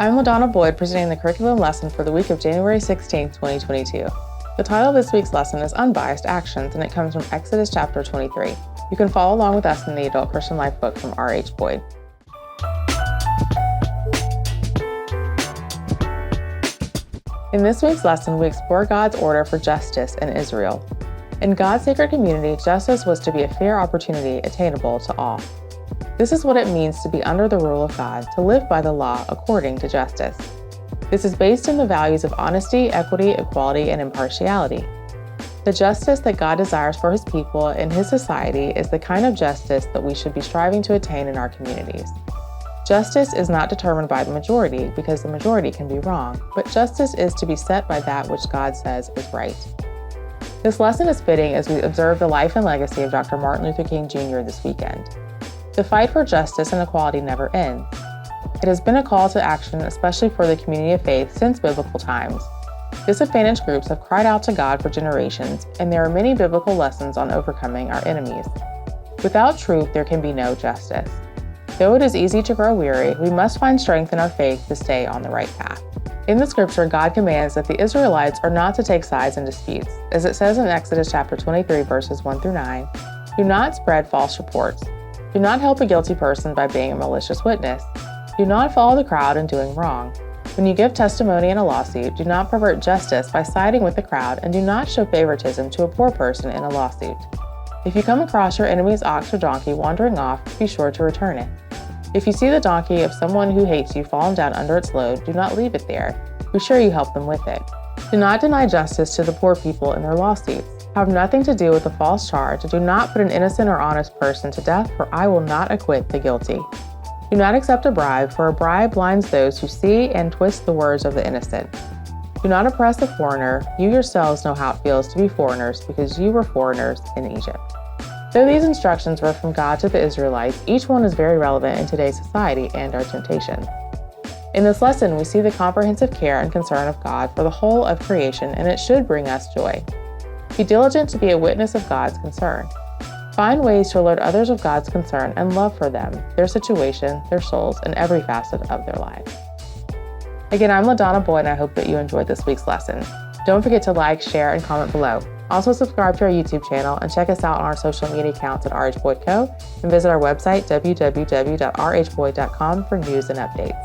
I'm LaDonna Boyd, presenting the curriculum lesson for the week of January 16, 2022. The title of this week's lesson is Unbiased Actions, and it comes from Exodus chapter 23. You can follow along with us in the Adult Christian Life book from R.H. Boyd. In this week's lesson, we explore God's order for justice in Israel. In God's sacred community, justice was to be a fair opportunity attainable to all. This is what it means to be under the rule of God, to live by the law according to justice. This is based in the values of honesty, equity, equality, and impartiality. The justice that God desires for His people and His society is the kind of justice that we should be striving to attain in our communities. Justice is not determined by the majority, because the majority can be wrong, but justice is to be set by that which God says is right. This lesson is fitting as we observe the life and legacy of Dr. Martin Luther King Jr. this weekend. The fight for justice and equality never ends. It has been a call to action, especially for the community of faith, since biblical times. Disadvantaged groups have cried out to God for generations, and there are many biblical lessons on overcoming our enemies. Without truth, there can be no justice. Though it is easy to grow weary, we must find strength in our faith to stay on the right path. In the scripture, God commands that the Israelites are not to take sides in disputes. As it says in Exodus chapter 23, verses 1 through 9, "Do not spread false reports. Do not help a guilty person by being a malicious witness. Do not follow the crowd in doing wrong. When you give testimony in a lawsuit, do not pervert justice by siding with the crowd, and do not show favoritism to a poor person in a lawsuit. If you come across your enemy's ox or donkey wandering off, be sure to return it. If you see the donkey of someone who hates you fallen down under its load, do not leave it there. Be sure you help them with it. Do not deny justice to the poor people in their lawsuits. Have nothing to do with a false charge. Do not put an innocent or honest person to death, for I will not acquit the guilty. Do not accept a bribe, for a bribe blinds those who see and twist the words of the innocent. Do not oppress a foreigner. You yourselves know how it feels to be foreigners, because you were foreigners in Egypt." Though these instructions were from God to the Israelites, each one is very relevant in today's society and our temptation. In this lesson, we see the comprehensive care and concern of God for the whole of creation, and it should bring us joy. Be diligent to be a witness of God's concern. Find ways to alert others of God's concern and love for them, their situation, their souls, and every facet of their lives. Again, I'm LaDonna Boyd, and I hope that you enjoyed this week's lesson. Don't forget to like, share, and comment below. Also subscribe to our YouTube channel and check us out on our social media accounts at RH Boyd Co. and visit our website, www.rhboyd.com, for news and updates.